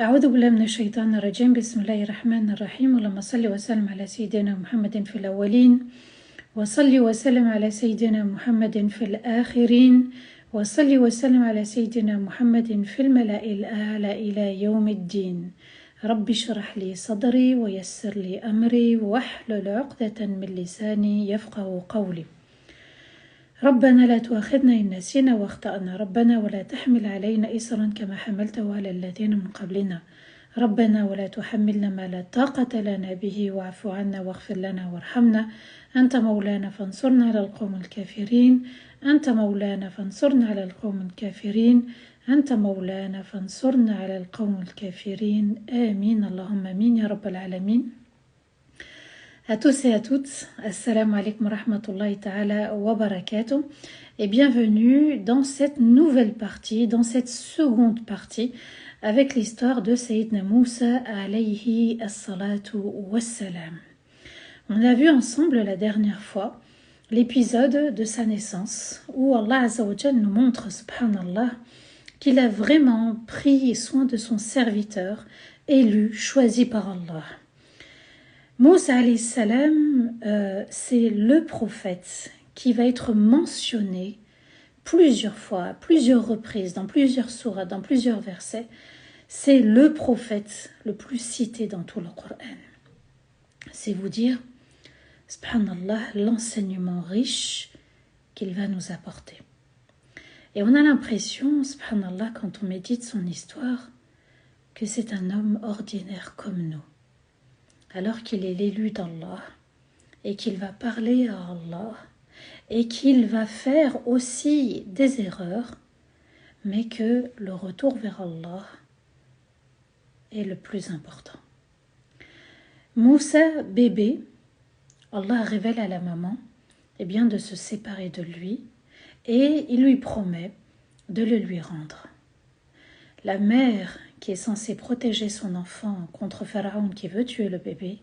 أعوذ بالله من الشيطان الرجيم. بسم الله الرحمن الرحيم. اللهم صل وسلم على سيدنا محمد في الأولين، وصل وسلم على سيدنا محمد في الآخرين، وصل وسلم على سيدنا محمد في الملأ الأعلى إلى يوم الدين. رب اشرح لي صدري ويسر لي أمري واحلل عقدة من لساني يفقه قولي. ربنا لا تؤاخذنا إن نسينا واخطأنا، ربنا ولا تحمل علينا إصرا كما حملته على الذين من قبلنا، ربنا ولا تحملنا ما لا طاقة لنا به واعف عنا واغفر لنا وارحمنا، أنت مولانا فانصرنا على القوم الكافرين، أنت مولانا فانصرنا على القوم الكافرين، أنت مولانا فانصرنا على القوم الكافرين. آمين اللهم آمين يا رب العالمين. À tous et à toutes, assalamu alaikum wa rahmatullahi ta'ala wa barakatuh, et bienvenue dans cette nouvelle partie, dans cette seconde partie avec l'histoire de Sayyidna Moussa alayhi as-salatu was-salam. On a vu ensemble la dernière fois l'épisode de sa naissance où Allah Azza wa Jal nous montre, subhanallah, qu'il a vraiment pris soin de son serviteur élu, choisi par Allah. Moussa alayhi salam, c'est le prophète qui va être mentionné plusieurs fois, à plusieurs reprises, dans plusieurs sourates, dans plusieurs versets. C'est le prophète le plus cité dans tout le Coran. C'est vous dire, subhanallah, l'enseignement riche qu'il va nous apporter. Et on a l'impression, subhanallah, quand on médite son histoire, que c'est un homme ordinaire comme nous. Alors qu'il est l'élu d'Allah et qu'il va parler à Allah et qu'il va faire aussi des erreurs, mais que le retour vers Allah est le plus important. Moussa, bébé, Allah révèle à la maman de se séparer de lui et il lui promet de le lui rendre. La mère qui est censée protéger son enfant contre Pharaon qui veut tuer le bébé,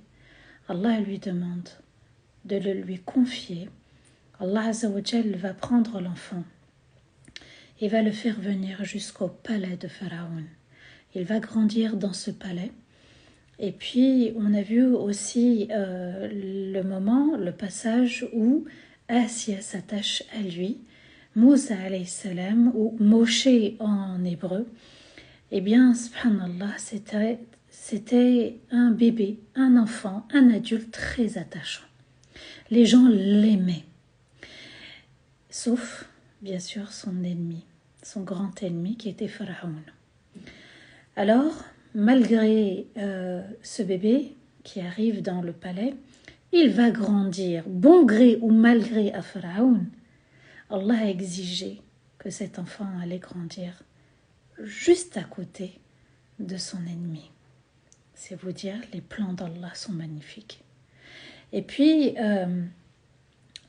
Allah lui demande de le lui confier. Allah Azza wa Jal va prendre l'enfant et va le faire venir jusqu'au palais de Pharaon. Il va grandir dans ce palais. Et puis on a vu aussi le passage où Assia s'attache à lui, Moussa alayhi salam, ou Moshe en hébreu. Eh bien, subhanallah, c'était un bébé, un enfant, un adulte très attachant. Les gens l'aimaient. Sauf, bien sûr, son ennemi, son grand ennemi qui était Pharaon. Alors, malgré ce bébé qui arrive dans le palais, il va grandir, bon gré ou mal gré à Pharaon. Allah a exigé que cet enfant allait grandir juste à côté de son ennemi. C'est vous dire, les plans d'Allah sont magnifiques. Et puis,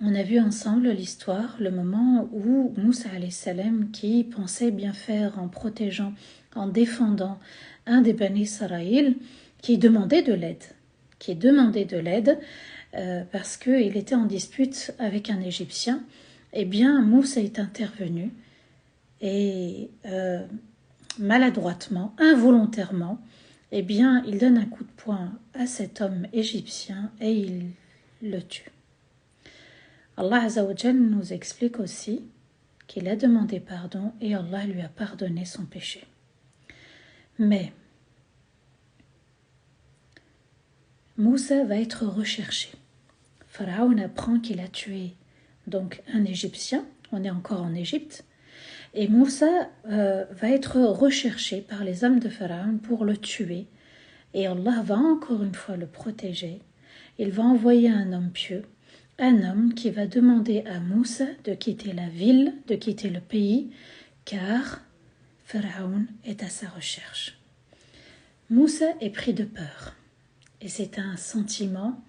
on a vu ensemble l'histoire, le moment où Moussa alayhi salam, qui pensait bien faire en protégeant, en défendant un des Bani Israël, qui demandait de l'aide, parce qu'il était en dispute avec un Égyptien, eh bien, Moussa est intervenu et maladroitement, involontairement, eh bien, il donne un coup de poing à cet homme égyptien et il le tue. Allah Azza wa Jal nous explique aussi qu'il a demandé pardon et Allah lui a pardonné son péché. Mais Moussa va être recherché. Pharaon apprend qu'il a tué donc un Égyptien, on est encore en Égypte, et Moussa va être recherché par les hommes de Pharaon pour le tuer. Et Allah va encore une fois le protéger. Il va envoyer un homme pieux, un homme qui va demander à Moussa de quitter la ville, de quitter le pays, car Pharaon est à sa recherche. Moussa est pris de peur. Et c'est un sentiment,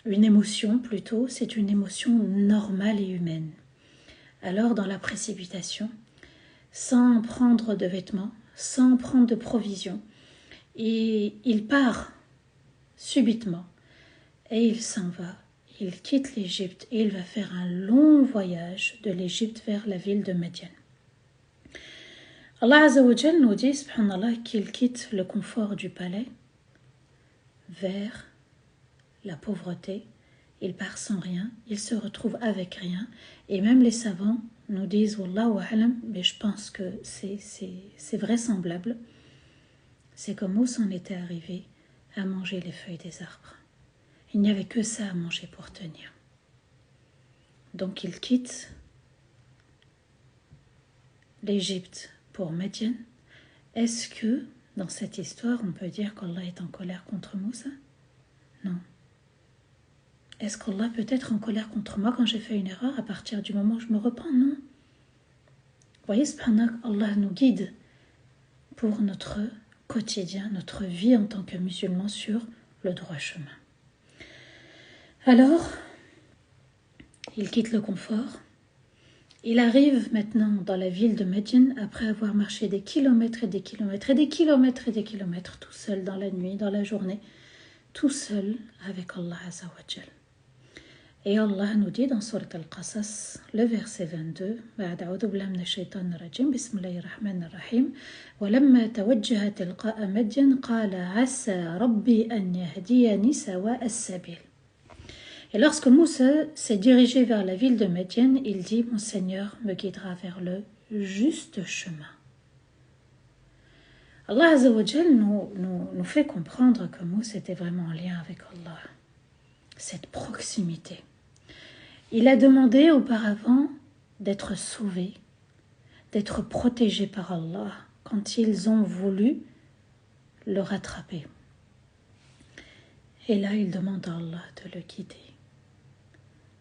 une émotion plutôt, c'est une émotion normale et humaine. Alors dans la précipitation, sans prendre de vêtements, sans prendre de provisions, et il part subitement et il s'en va. Il quitte l'Égypte et il va faire un long voyage de l'Égypte vers la ville de Médiane. Allah Azza wa Jal nous dit, subhanallah, qu'il quitte le confort du palais vers la pauvreté. Il part sans rien, il se retrouve avec rien. Et même les savants nous disent, Wallahu a'lam, mais je pense que c'est vraisemblable, c'est que Moussa en était arrivé à manger les feuilles des arbres. Il n'y avait que ça à manger pour tenir. Donc il quitte l'Égypte pour Médian. Est-ce que dans cette histoire on peut dire qu'Allah est en colère contre Moussa? Non. Est-ce qu'Allah peut être en colère contre moi quand j'ai fait une erreur à partir du moment où je me repens? Non. Vous voyez, subhanallah, Allah nous guide pour notre quotidien, notre vie en tant que musulmans sur le droit chemin. Alors, il quitte le confort. Il arrive maintenant dans la ville de Médian après avoir marché des kilomètres et des kilomètres et des kilomètres et des kilomètres tout seul dans la nuit, dans la journée, tout seul avec Allah Azza wa Jal. Et Allah nous dit dans Surat Al-Qasas, le verset 22, بعد أعوذ بالله من الشيطان الرجيم بسم الله الرحمن الرحيم ولما توجه تلقاء مدين قال عسى ربي أن يهديني سواء السبيل. Et lorsque Moussa s'est dirigé vers la ville de Médian, il dit, mon Seigneur me guidera vers le juste chemin. Allah Azza wa Jal nous fait comprendre que Moussa était vraiment en lien avec Allah, cette proximité. Il a demandé auparavant d'être sauvé, d'être protégé par Allah quand ils ont voulu le rattraper. Et là, il demande à Allah de le guider.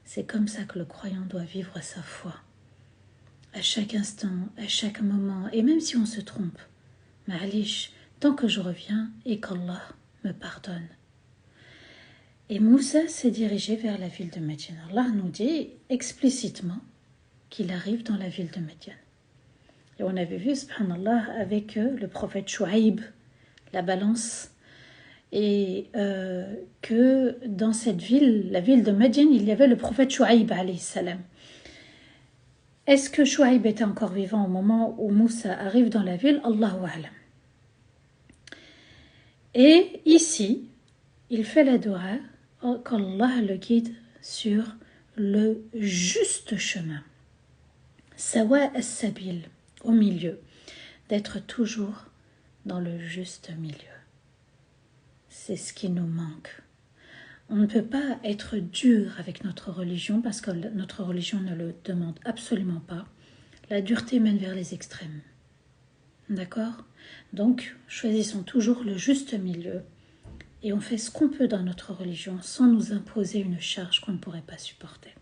C'est comme ça que le croyant doit vivre sa foi. À chaque instant, à chaque moment, et même si on se trompe, ma'alish, tant que je reviens et qu'Allah me pardonne. Et Moussa s'est dirigé vers la ville de Médian. Allah nous dit explicitement qu'il arrive dans la ville de Médian. Et on avait vu, subhanallah, avec le prophète Chouaïb, la balance, et que dans cette ville, la ville de Médian, il y avait le prophète Chouaïb, alayhi salam. Est-ce que Chouaïb était encore vivant au moment où Moussa arrive dans la ville? Allahu a'lam. Et ici, il fait la dua qu'Allah le guide sur le juste chemin. Sawa as-sabil, au milieu, d'être toujours dans le juste milieu. C'est ce qui nous manque. On ne peut pas être dur avec notre religion parce que notre religion ne le demande absolument pas. La dureté mène vers les extrêmes. D'accord? Donc, choisissons toujours le juste milieu et on fait ce qu'on peut dans notre religion sans nous imposer une charge qu'on ne pourrait pas supporter.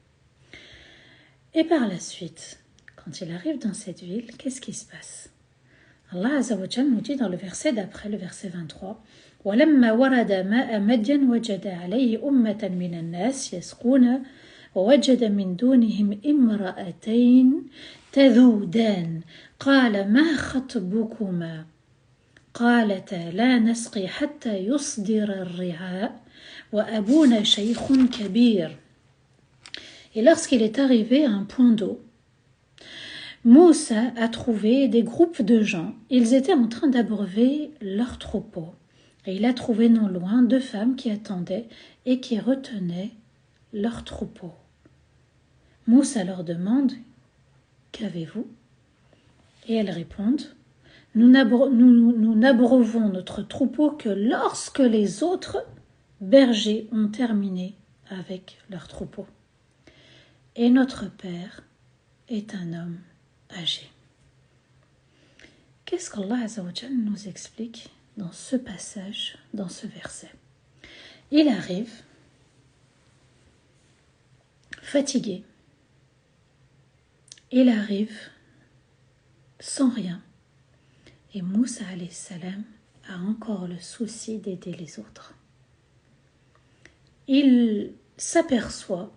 Et par la suite, quand il arrive dans cette ville, qu'est-ce qui se passe? Allah Azza wa Jal nous dit dans le verset d'après, le verset 23, وَلَمَّا وَرَدَ مَاءَ مَدْيَنَ وَجَدَ عَلَيْهِ أُمَّةً مِنَ النَّاسِ يَسْقُونَ وَوَجَدَ مِنْ دُونِهِمْ إِمْرَأَتَيْنِ تَذُودَانِ قَالَ مَا خَطْبُكُمَا قالتا لا نسقي حتى يصدر الرعاء وأبونا شيخ كبير. Et lorsqu'il est arrivé à un point d'eau, Moussa a trouvé des groupes de gens. Ils étaient en train d'abreuver leur troupeau. Et il a trouvé non loin 2 femmes qui attendaient et qui retenaient leur troupeau. Moussa leur demande « Qu'avez-vous » Et elles répondent « Nous n'abreuvons notre troupeau que lorsque les autres bergers ont terminé avec leur troupeau. Et notre père est un homme âgé. » Qu'est-ce qu'Allah Azza wa Jal nous explique dans ce passage, dans ce verset? Il arrive fatigué. Il arrive sans rien. Et Moussa alayhi salam a encore le souci d'aider les autres. Il s'aperçoit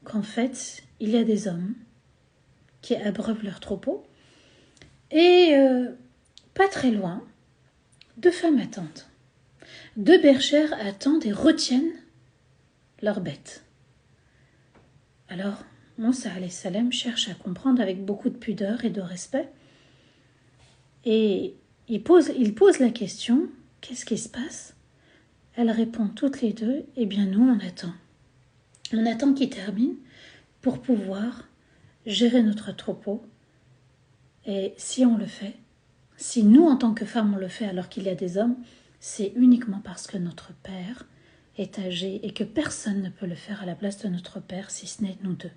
qu'en fait, il y a des hommes qui abreuvent leur troupeau et pas très loin, 2 femmes attendent. 2 bergères attendent et retiennent leurs bêtes. Alors, Moussa alayhi salam cherche à comprendre avec beaucoup de pudeur et de respect. Et il pose la question, qu'est-ce qui se passe? Elles répondent toutes les deux, eh bien nous on attend. On attend qu'il termine pour pouvoir gérer notre troupeau. Et si on le fait, si nous en tant que femmes on le fait alors qu'il y a des hommes, c'est uniquement parce que notre père est âgé et que personne ne peut le faire à la place de notre père si ce n'est nous deux.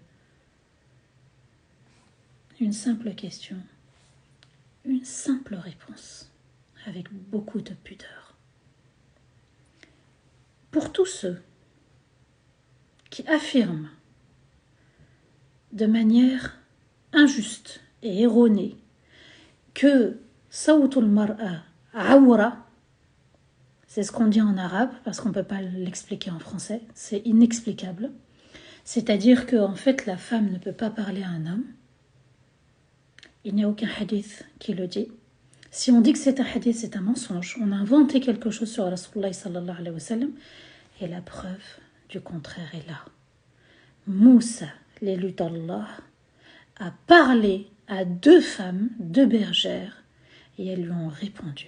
Une simple question, une simple réponse, avec beaucoup de pudeur. Pour tous ceux qui affirment de manière injuste et erronée que Sawtul Mar'a Awra, c'est ce qu'on dit en arabe parce qu'on ne peut pas l'expliquer en français, c'est inexplicable. C'est-à-dire qu'en fait la femme ne peut pas parler à un homme. Il n'y a aucun hadith qui le dit. Si on dit que c'est un hadith, c'est un mensonge. On a inventé quelque chose sur Rasulullah sallallahu alayhi wa sallam et la preuve du contraire est là. Moussa, l'élu d'Allah, a parlé à 2 femmes, 2 bergères, et elles lui ont répondu.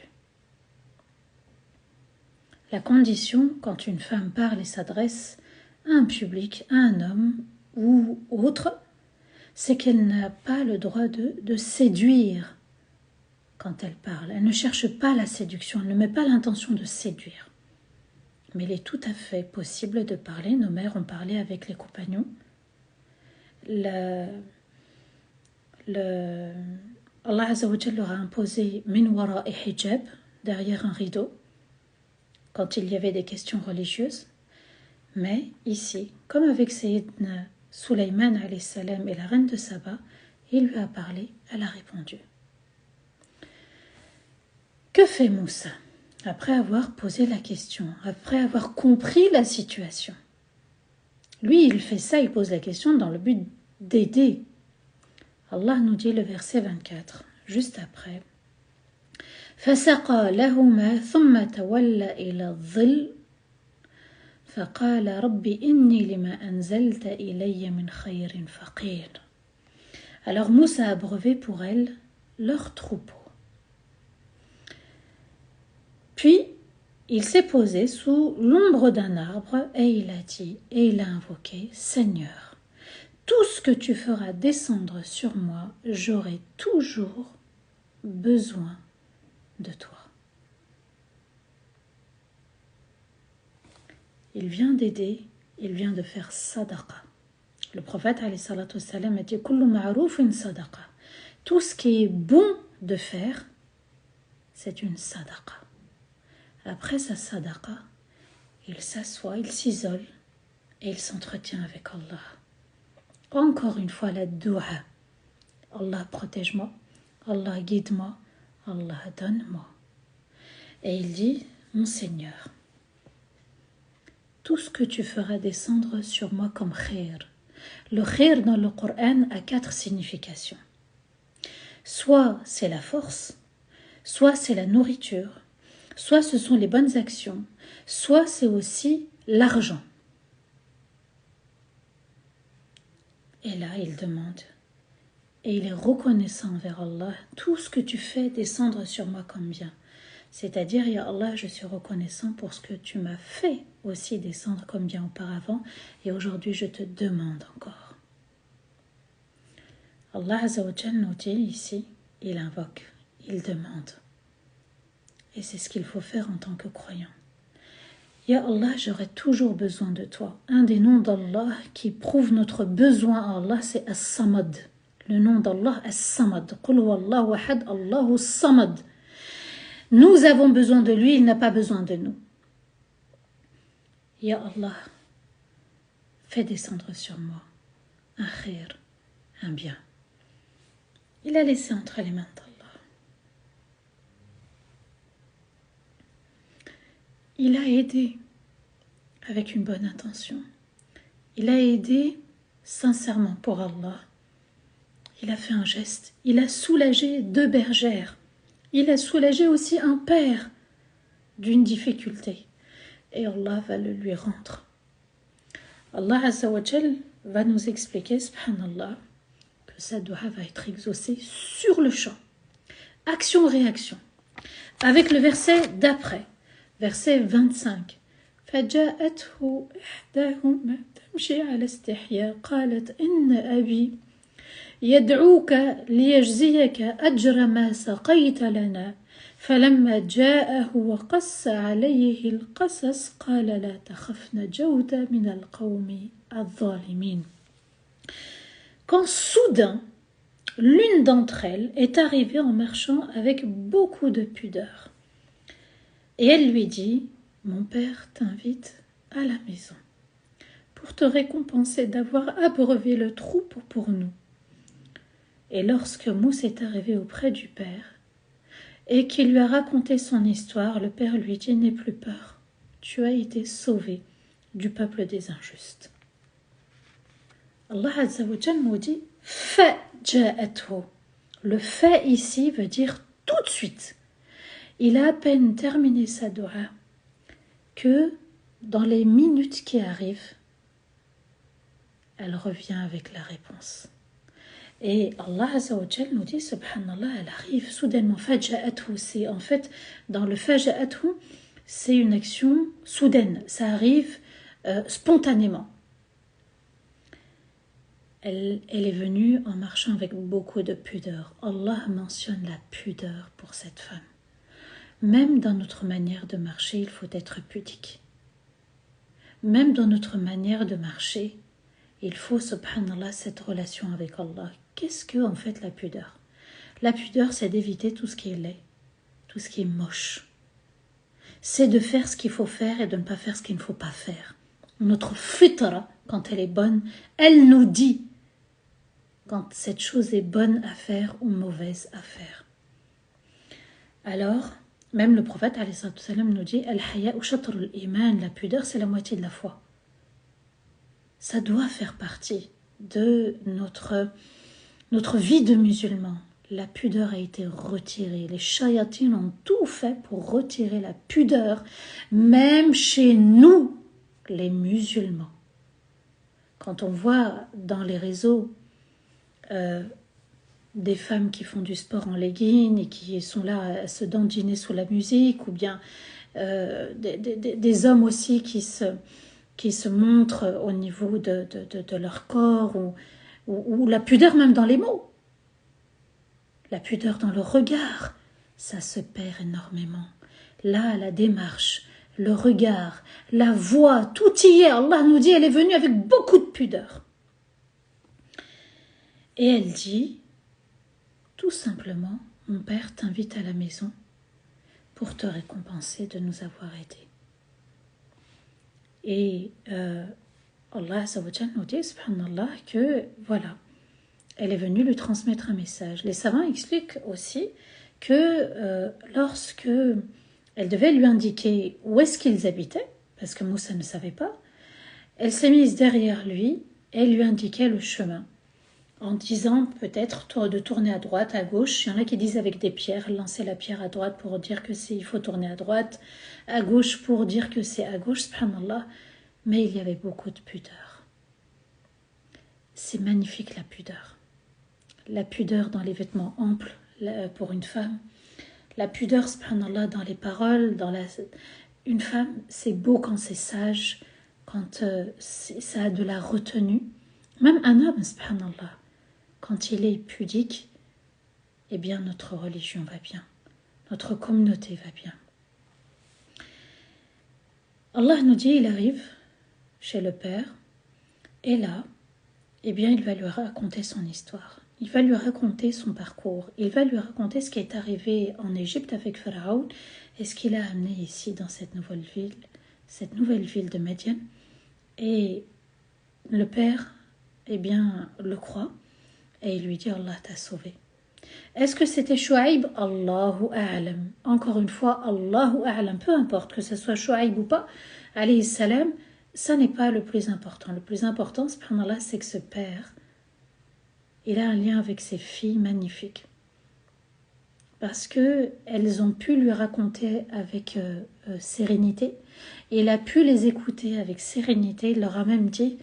La condition, quand une femme parle et s'adresse à un public, à un homme ou autre, c'est qu'elle n'a pas le droit de séduire quand elle parle. Elle ne cherche pas la séduction, elle ne met pas l'intention de séduire. Mais il est tout à fait possible de parler. Nos mères ont parlé avec les compagnons. Allah Azza wa Jalla leur a imposé min wara et hijab, derrière un rideau, quand il y avait des questions religieuses. Mais ici, comme avec Sayyidina Sulaiman alayhi salam et la reine de Saba, il lui a parlé, elle a répondu. Que fait Moussa après avoir posé la question, après avoir compris la situation? Lui, il fait ça, il pose la question dans le but d'aider. Allah nous dit le verset 24, juste après. فَسَقَى لَهُمَا ثُمَّ تَوَلَّ إِلَى الظِّلِّ فَقَالَ رَبِّ إِنِّي لِمَا أَنزَلْتَ إِلَيَّ مِنْ خَيْرٍ فَقِيرٌ. Alors Moussa a abreuvé pour elle leur troupeau. Puis, il s'est posé sous l'ombre d'un arbre et il a dit, et il a invoqué, Seigneur, tout ce que tu feras descendre sur moi, j'aurai toujours besoin de toi. Il vient d'aider, il vient de faire sadaqa. Le prophète alayhi salatu wassalam a dit kullu ma'roufin sadaqa. Tout ce qui est bon de faire, c'est une sadaqa. Après sa sadaqa, il s'assoit, il s'isole et il s'entretient avec Allah. Encore une fois la dua. Allah protège-moi, Allah guide-moi, Allah donne-moi. Et il dit, mon Seigneur, tout ce que tu feras descendre sur moi comme khair. Le khair dans le Coran a 4 significations. Soit c'est la force, soit c'est la nourriture, soit ce sont les bonnes actions, soit c'est aussi l'argent. Et là, il demande, et il est reconnaissant envers Allah, tout ce que tu fais descendre sur moi comme bien. C'est-à-dire, ya Allah, je suis reconnaissant pour ce que tu m'as fait aussi descendre comme bien auparavant, et aujourd'hui je te demande encore. Allah Azza wa Jal nous dit ici, il invoque, il demande. Et c'est ce qu'il faut faire en tant que croyant. Ya Allah, j'aurai toujours besoin de toi. Un des noms d'Allah qui prouve notre besoin à Allah, c'est As-Samad. Le nom d'Allah, As-Samad. Qul huwallahu ahad, Allahu Samad. Nous avons besoin de lui, il n'a pas besoin de nous. Ya Allah, fais descendre sur moi un khair, un bien. Il a laissé entre les mains d'Allah. Il a aidé avec une bonne intention. Il a aidé sincèrement pour Allah. Il a fait un geste. Il a soulagé 2 bergères. Il a soulagé aussi un père d'une difficulté. Et Allah va le lui rendre. Allah Azza wa Jal va nous expliquer, subhanallah, que sa dua va être exaucée sur le champ. action-réaction. Avec le verset d'après, verset 25. فجاءته إحداهما تمشي على استحياء قالت إن أبي يدعوك ليجزيك أجر ما سقيت لنا فلما جاءه وقص عليه القصص قال لا تخف نجوت من القوم الظالمين. Quand soudain, l'une d'entre elles est arrivée en marchant avec beaucoup de pudeur. Et elle lui dit, mon père t'invite à la maison pour te récompenser d'avoir abreuvé le troupeau pour nous. Et lorsque Mousse est arrivé auprès du père et qu'il lui a raconté son histoire, le père lui dit, n'aie plus peur, tu as été sauvé du peuple des injustes. Allah Azza wa Jal nous dit فَجَاءَتْهُ. Le fa ici veut dire tout de suite. Il a à peine terminé sa dua que dans les minutes qui arrivent, elle revient avec la réponse. Et Allah Azza wa Jal nous dit, subhanallah, elle arrive soudainement. فَجَاءَتْهُ, c'est en fait, dans le فَجَاءَتْهُ, c'est une action soudaine. Ça arrive spontanément. Elle est venue en marchant avec beaucoup de pudeur. Allah mentionne la pudeur pour cette femme. Même dans notre manière de marcher, il faut être pudique. Même dans notre manière de marcher, il faut, subhanallah, cette relation avec Allah. Qu'est-ce que, en fait, la pudeur? La pudeur, c'est d'éviter tout ce qui est laid, tout ce qui est moche. C'est de faire ce qu'il faut faire et de ne pas faire ce qu'il ne faut pas faire. Notre fitra, quand elle est bonne, elle nous dit quand cette chose est bonne à faire ou mauvaise à faire. Alors, même le prophète alayhi salam nous dit Al-haya'u shatrul iman, la pudeur c'est la moitié de la foi. Ça doit faire partie de notre vie de musulman. La pudeur a été retirée. Les shayatines ont tout fait pour retirer la pudeur, même chez nous, les musulmans. Quand on voit dans les réseaux des femmes qui font du sport en legging et qui sont là à se dandiner sous la musique, ou bien des hommes aussi qui se montrent au niveau de leur corps, ou la pudeur même dans les mots, la pudeur dans le regard, ça se perd énormément. Là, la démarche, le regard, la voix, tout y est. Allah nous dit, elle est venue avec beaucoup de pudeur. Et elle dit, tout simplement, mon père t'invite à la maison pour te récompenser de nous avoir aidés. Et Allah nous dit, subhanallah, que voilà, elle est venue lui transmettre un message. Les savants expliquent aussi que lorsque elle devait lui indiquer où est-ce qu'ils habitaient, parce que Moussa ne savait pas, elle s'est mise derrière lui et lui indiquait le chemin, en disant peut-être de tourner à droite, à gauche. Il y en a qui disent avec des pierres, lancer la pierre à droite pour dire que il faut tourner à droite, à gauche pour dire que c'est à gauche, subhanallah. Mais il y avait beaucoup de pudeur. C'est magnifique la pudeur. La pudeur dans les vêtements amples pour une femme. La pudeur, subhanallah, dans les paroles. Une femme, c'est beau quand c'est sage, quand ça a de la retenue. Même un homme, subhanallah, quand il est pudique, eh bien notre religion va bien, notre communauté va bien. Allah nous dit, il arrive chez le père, et là, eh bien il va lui raconter son histoire, il va lui raconter son parcours, il va lui raconter ce qui est arrivé en Égypte avec Pharaon et ce qu'il a amené ici dans cette nouvelle ville de Médiane. Et le père, eh bien, le croit et il lui dit, Allah t'a sauvé. Est-ce que c'était Chouaïb? Allahu a'lam. Encore une fois, Allahu a'lam. Peu importe que ce soit Chouaïb ou pas, alayhi salam, ça n'est pas le plus important. Le plus important, subhanallah, c'est que ce père, il a un lien avec ses filles magnifiques. Parce qu'elles ont pu lui raconter avec sérénité. Et il a pu les écouter avec sérénité. Il leur a même dit,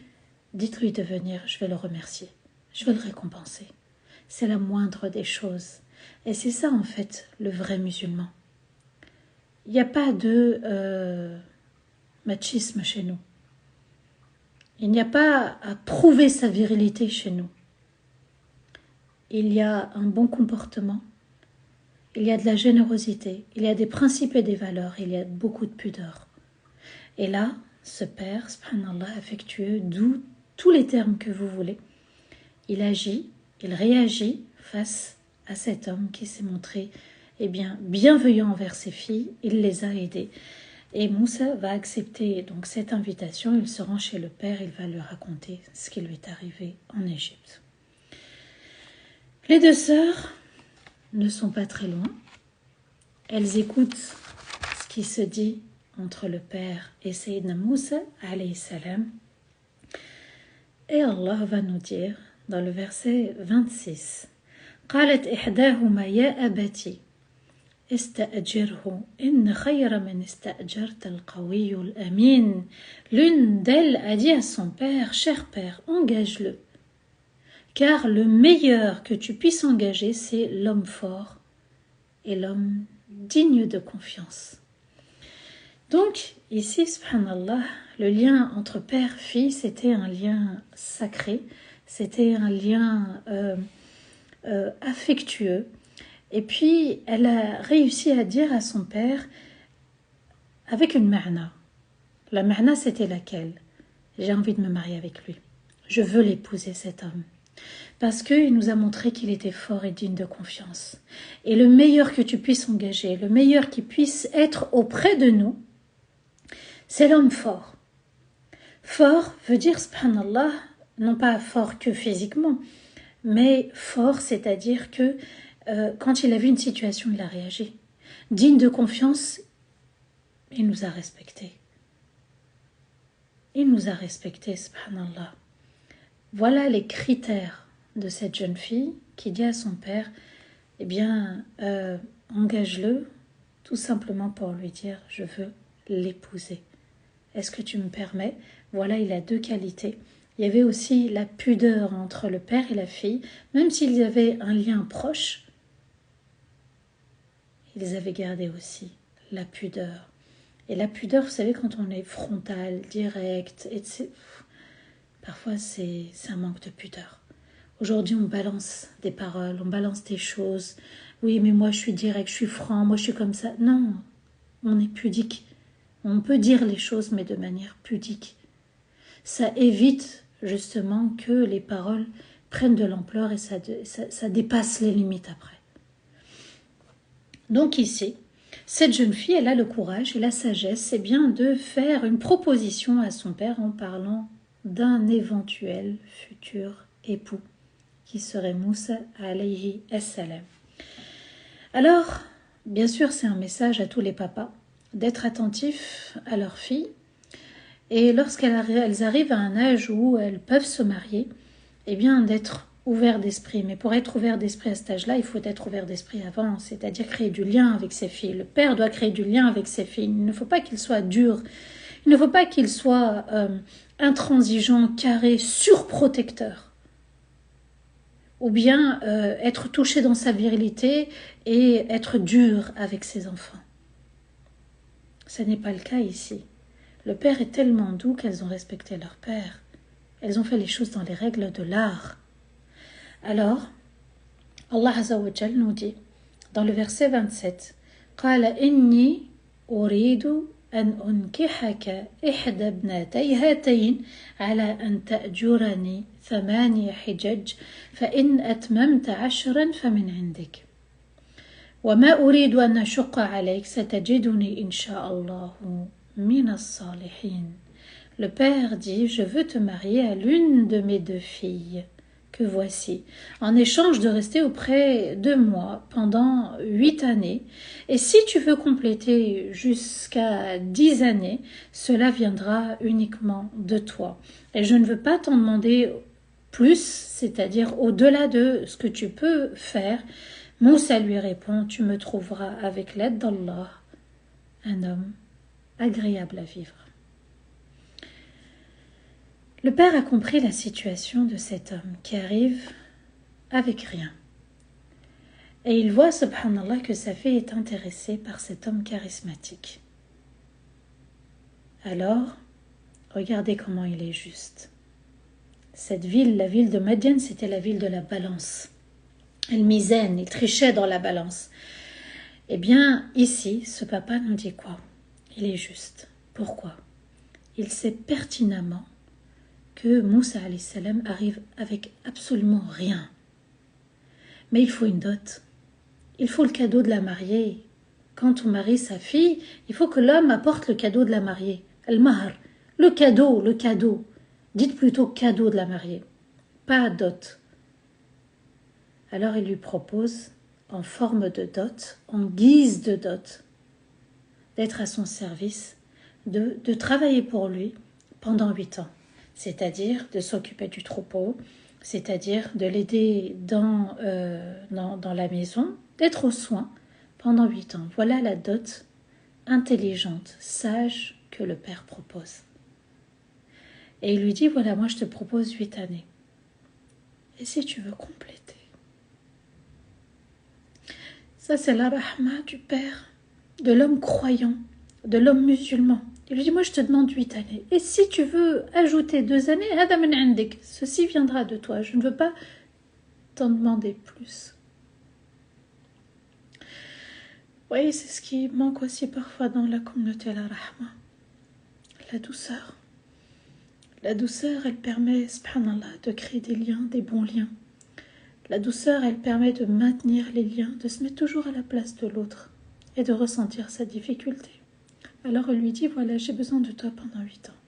dites-lui de venir, je vais le remercier. Je vais le récompenser. C'est la moindre des choses. Et c'est ça en fait le vrai musulman. Il n'y a pas de machisme chez nous. Il n'y a pas à prouver sa virilité chez nous. Il y a un bon comportement, il y a de la générosité, il y a des principes et des valeurs, il y a beaucoup de pudeur. Et là, ce père, subhanallah, affectueux, d'où tous les termes que vous voulez, il agit, il réagit face à cet homme qui s'est montré bienveillant envers ses filles, il les a aidées. Et Moussa va accepter donc cette invitation, il se rend chez le père, il va lui raconter ce qui lui est arrivé en Égypte. Les deux sœurs ne sont pas très loin, elles écoutent ce qui se dit entre le père et Sayyidina Moussa, alayhi salam, et Allah va nous dire dans le verset 26, قالت إحداهما يا أبتي استأجره إن خير من استأجرت القوي الأمين. L'une d'elles a dit à son père, cher père, engage-le, car le meilleur que tu puisses engager, c'est l'homme fort et l'homme digne de confiance. Donc, ici, subhanallah, le lien entre père-fille, c'était un lien sacré, c'était un lien affectueux. Et puis, elle a réussi à dire à son père, avec une ma'na. La ma'na, c'était laquelle? J'ai envie de me marier avec lui. Je veux l'épouser, cet homme. Parce qu'il nous a montré qu'il était fort et digne de confiance. Et le meilleur que tu puisses engager, le meilleur qui puisse être auprès de nous, c'est l'homme fort. Fort veut dire, subhanallah, non pas fort que physiquement, mais fort, c'est-à-dire que quand il a vu une situation, il a réagi. Digne de confiance, il nous a respectés. Il nous a respectés, subhanallah. Voilà les critères de cette jeune fille qui dit à son père, engage-le tout simplement pour lui dire, je veux l'épouser. Est-ce que tu me permets? Voilà, il a deux qualités. Il y avait aussi la pudeur entre le père et la fille, même s'ils avaient un lien proche, ils avaient gardé aussi la pudeur. Et la pudeur, vous savez, quand on est frontal, direct, parfois c'est un manque de pudeur. Aujourd'hui, on balance des paroles, on balance des choses. Oui, mais moi je suis direct, je suis franc, moi je suis comme ça. Non, on est pudique. On peut dire les choses, mais de manière pudique. Ça évite justement que les paroles prennent de l'ampleur et ça dépasse les limites après. Donc ici, cette jeune fille, elle a le courage et la sagesse, c'est bien de faire une proposition à son père en parlant d'un éventuel futur époux, qui serait Moussa alayhi salam. Alors, bien sûr, c'est un message à tous les papas, d'être attentifs à leurs filles, et lorsqu'elles arrivent à un âge où elles peuvent se marier, d'être ouvert d'esprit. Mais pour être ouvert d'esprit à cet âge-là, il faut être ouvert d'esprit avant, c'est-à-dire créer du lien avec ses filles. Le père doit créer du lien avec ses filles. Il ne faut pas qu'il soit dur, il ne faut pas qu'il soit intransigeant, carré, surprotecteur. Ou bien être touché dans sa virilité et être dur avec ses enfants. Ce n'est pas le cas ici. Le père est tellement doux qu'elles ont respecté leur père. Elles ont fait les choses dans les règles de l'art. Alors, Allah Azza wa Jal nous dit, dans le verset 27, قال إني أريد أن أنكحك إحدى ابنتي هاتين على أن تأجرني 8 حجج فإن أتممت 10 فمن عندك وما أريد أن أشق عليك ستجدني إن شاء الله من الصالحين. Le père dit, je veux te marier à l'une de mes 2 filles que voici, en échange de rester auprès de moi pendant 8 années. Et si tu veux compléter jusqu'à 10 années, cela viendra uniquement de toi. Et je ne veux pas t'en demander plus, c'est-à-dire au-delà de ce que tu peux faire. Moussa lui répond, tu me trouveras avec l'aide d'Allah un homme agréable à vivre. Le père a compris la situation de cet homme qui arrive avec rien. Et il voit, subhanallah, que sa fille est intéressée par cet homme charismatique. Alors, regardez comment il est juste. Cette ville, la ville de Madian, c'était la ville de la balance. Elle misaine, il trichait dans la balance. Eh bien, ici, ce papa nous dit quoi? Il est juste. Pourquoi? Il sait pertinemment que Moussa alayhi salam arrive avec absolument rien. Mais il faut une dot. Il faut le cadeau de la mariée. Quand on marie sa fille, il faut que l'homme apporte le cadeau de la mariée. Al-mahr, le cadeau. Dites plutôt cadeau de la mariée, pas dot. Alors il lui propose, en forme de dot, en guise de dot, d'être à son service, de travailler pour lui pendant 8 ans. C'est-à-dire de s'occuper du troupeau, c'est-à-dire de l'aider dans la maison, d'être aux soins pendant 8 ans. Voilà la dot intelligente, sage que le père propose. Et il lui dit, voilà, moi je te propose 8 années. Et si tu veux compléter? Ça, c'est la rahma du père, de l'homme croyant, de l'homme musulman. Il lui dit, moi je te demande 8 années. Et si tu veux ajouter 2 années, ceci viendra de toi. Je ne veux pas t'en demander plus. Vous voyez, c'est ce qui manque aussi parfois dans la communauté, la rahma. La douceur. La douceur, elle permet, subhanallah, de créer des liens, des bons liens. La douceur, elle permet de maintenir les liens, de se mettre toujours à la place de l'autre et de ressentir sa difficulté. Alors elle lui dit, voilà, j'ai besoin de toi pendant 8 ans.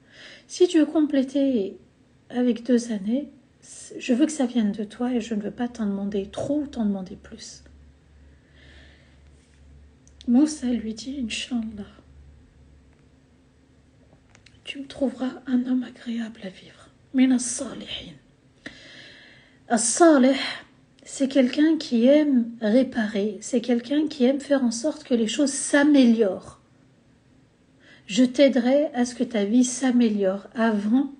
Si tu veux compléter avec 2 années, je veux que ça vienne de toi et je ne veux pas t'en demander trop ou t'en demander plus. Moussa lui dit, Inch'Allah, tu me trouveras un homme agréable à vivre. Min as-salihin. As-salih, c'est quelqu'un qui aime réparer, c'est quelqu'un qui aime faire en sorte que les choses s'améliorent. Je t'aiderai à ce que ta vie s'améliore. Avant,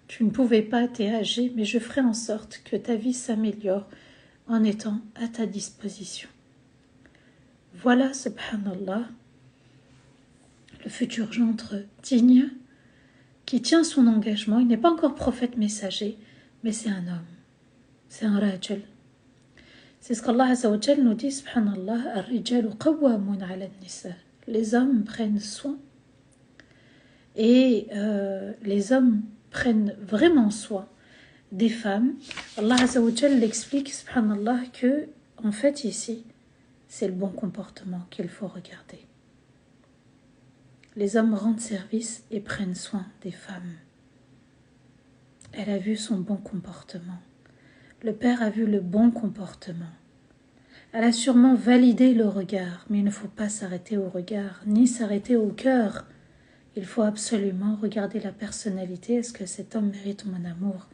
tu ne pouvais pas, t'es âgé, mais je ferai en sorte que ta vie s'améliore en étant à ta disposition. Voilà, subhanallah, le futur gendre digne qui tient son engagement. Il n'est pas encore prophète messager, mais c'est un homme, c'est un rajal. C'est ce qu'Allah Azza wa Jal nous dit, subhanallah, ar-rijalu qawwamun 'ala an-nisa. Les hommes prennent soin et les hommes prennent vraiment soin des femmes. Allah Azza wa Jal l'explique, subhanallah, que en fait ici, c'est le bon comportement qu'il faut regarder. Les hommes rendent service et prennent soin des femmes. Elle a vu son bon comportement. Le père a vu le bon comportement. Elle a sûrement validé le regard, mais il ne faut pas s'arrêter au regard, ni s'arrêter au cœur. Il faut absolument regarder la personnalité. Est-ce que cet homme mérite mon amour?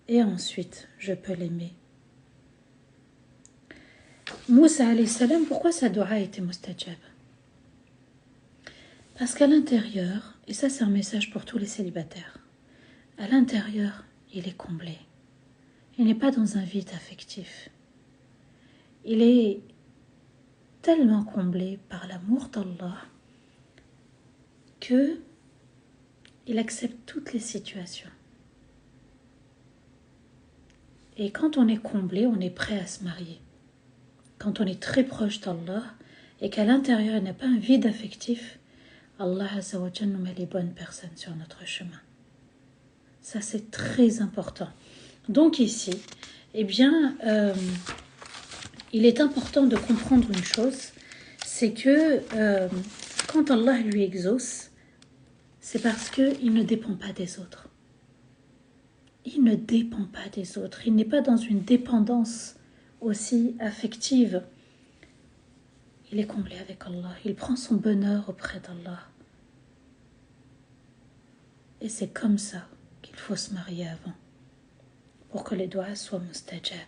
Et ensuite, je peux l'aimer. Moussa alayhi salam, pourquoi sa dua a été mustajab? Parce qu'à l'intérieur, et ça c'est un message pour tous les célibataires, à l'intérieur, il est comblé. Il n'est pas dans un vide affectif. Il est tellement comblé par l'amour d'Allah que il accepte toutes les situations. Et quand on est comblé, on est prêt à se marier. Quand on est très proche d'Allah et qu'à l'intérieur, il n'y a pas un vide affectif, Allah Azza wa Jalla nous met les bonnes personnes sur notre chemin. Ça, c'est très important. Donc ici, eh bien, il est important de comprendre une chose, c'est que quand Allah lui exauce, c'est parce qu'il ne dépend pas des autres. Il ne dépend pas des autres. Il n'est pas dans une dépendance aussi affective. Il est comblé avec Allah. Il prend son bonheur auprès d'Allah. Et c'est comme ça qu'il faut se marier avant, pour que les doigts soient mustajab.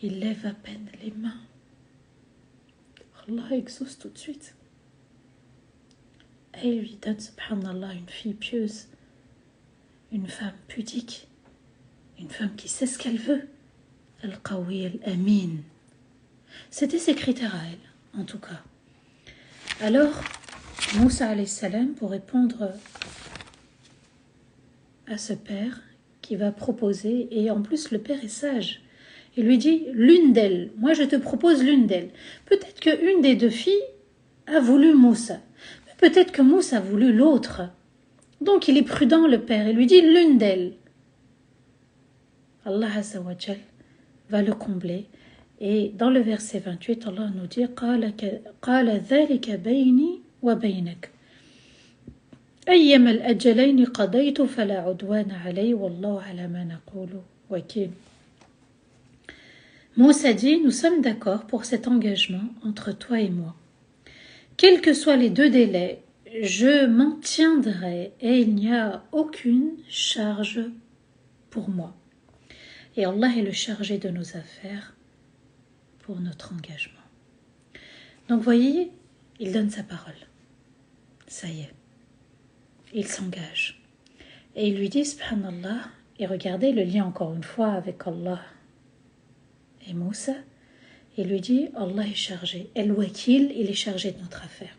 Il lève à peine les mains. Allah exauce tout de suite. Et il lui donne, subhanallah, une fille pieuse, une femme pudique, une femme qui sait ce qu'elle veut. Al-Qawi al-Amin. C'était ses critères à elle, en tout cas. Alors, Moussa alayhi salam, pour répondre à ce père qui va proposer, et en plus le père est sage, il lui dit l'une d'elles, moi je te propose l'une d'elles. Peut-être qu'une des deux filles a voulu Moussa, mais peut-être que Moussa a voulu l'autre. Donc il est prudent le père, il lui dit l'une d'elles. Allah Azza wa Jal va le combler. Et dans le verset 28, Allah nous dit قال ذلك بيني وبينك أيما الأجلين قضيت فلا عدوان علي والله على ما نقول وكيل. Moussa dit, nous sommes d'accord pour cet engagement entre toi et moi. Quels que soient les deux délais, je m'en tiendrai et il n'y a aucune charge pour moi. Et Allah est le chargé de nos affaires pour notre engagement. Donc voyez, il donne sa parole. Ça y est. Il s'engage. Et il lui dit, subhanallah, et regardez le lien encore une fois avec Allah et Moussa, il lui dit, Allah est chargé. El-Wakil, il est chargé de notre affaire.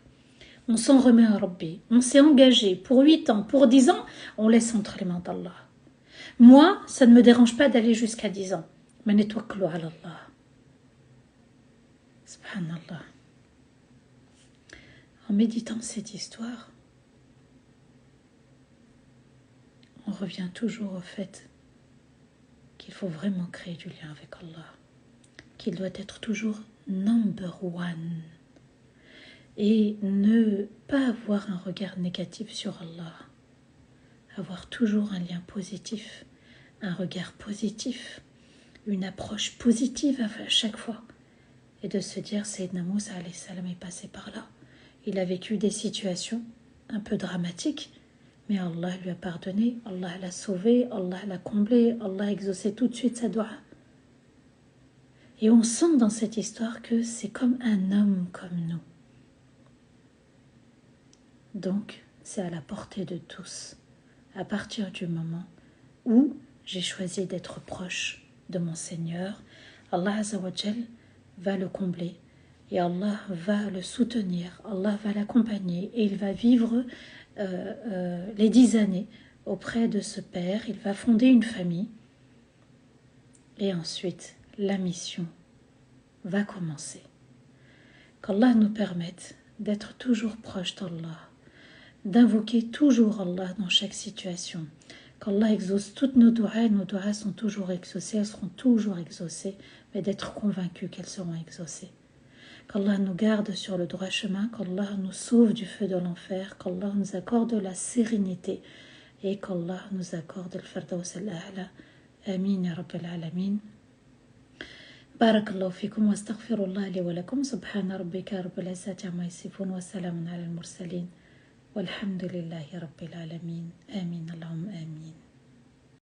On s'en remet à Rabbi. On s'est engagé pour 8 ans, pour 10 ans, on laisse entre les mains d'Allah. Moi, ça ne me dérange pas d'aller jusqu'à 10 ans. Mais netwaklu ala Allah. Subhanallah. En méditant cette histoire, on revient toujours au fait qu'il faut vraiment créer du lien avec Allah, qu'il doit être toujours number one et ne pas avoir un regard négatif sur Allah, avoir toujours un lien positif, un regard positif, une approche positive à chaque fois et de se dire Sayyidina Moussa alayhi salam est passé par là, il a vécu des situations un peu dramatiques, mais Allah lui a pardonné, Allah l'a sauvé, Allah l'a comblé, Allah a exaucé tout de suite sa doua. Et on sent dans cette histoire que c'est comme un homme comme nous. Donc, c'est à la portée de tous, à partir du moment où j'ai choisi d'être proche de mon Seigneur, Allah Azza wa Jal va le combler et Allah va le soutenir, Allah va l'accompagner et il va vivre les 10 années auprès de ce père, il va fonder une famille et ensuite la mission va commencer. Qu'Allah nous permette d'être toujours proche d'Allah, d'invoquer toujours Allah dans chaque situation, qu'Allah exauce toutes nos doigts sont toujours exaucées, elles seront toujours exaucées, mais d'être convaincus qu'elles seront exaucées. Qu'Allah nous garde sur le droit chemin, qu'Allah nous sauve du feu de l'enfer, qu'Allah nous accorde la sérénité et qu'Allah nous accorde le firdaus al-a'la. Amin ya Rabbil alamin. بارك الله فيكم واستغفر الله لي ولكم سبحان ربك رب العزة عما يصفون وسلام على المرسلين والحمد لله رب العالمين آمين اللهم آمين.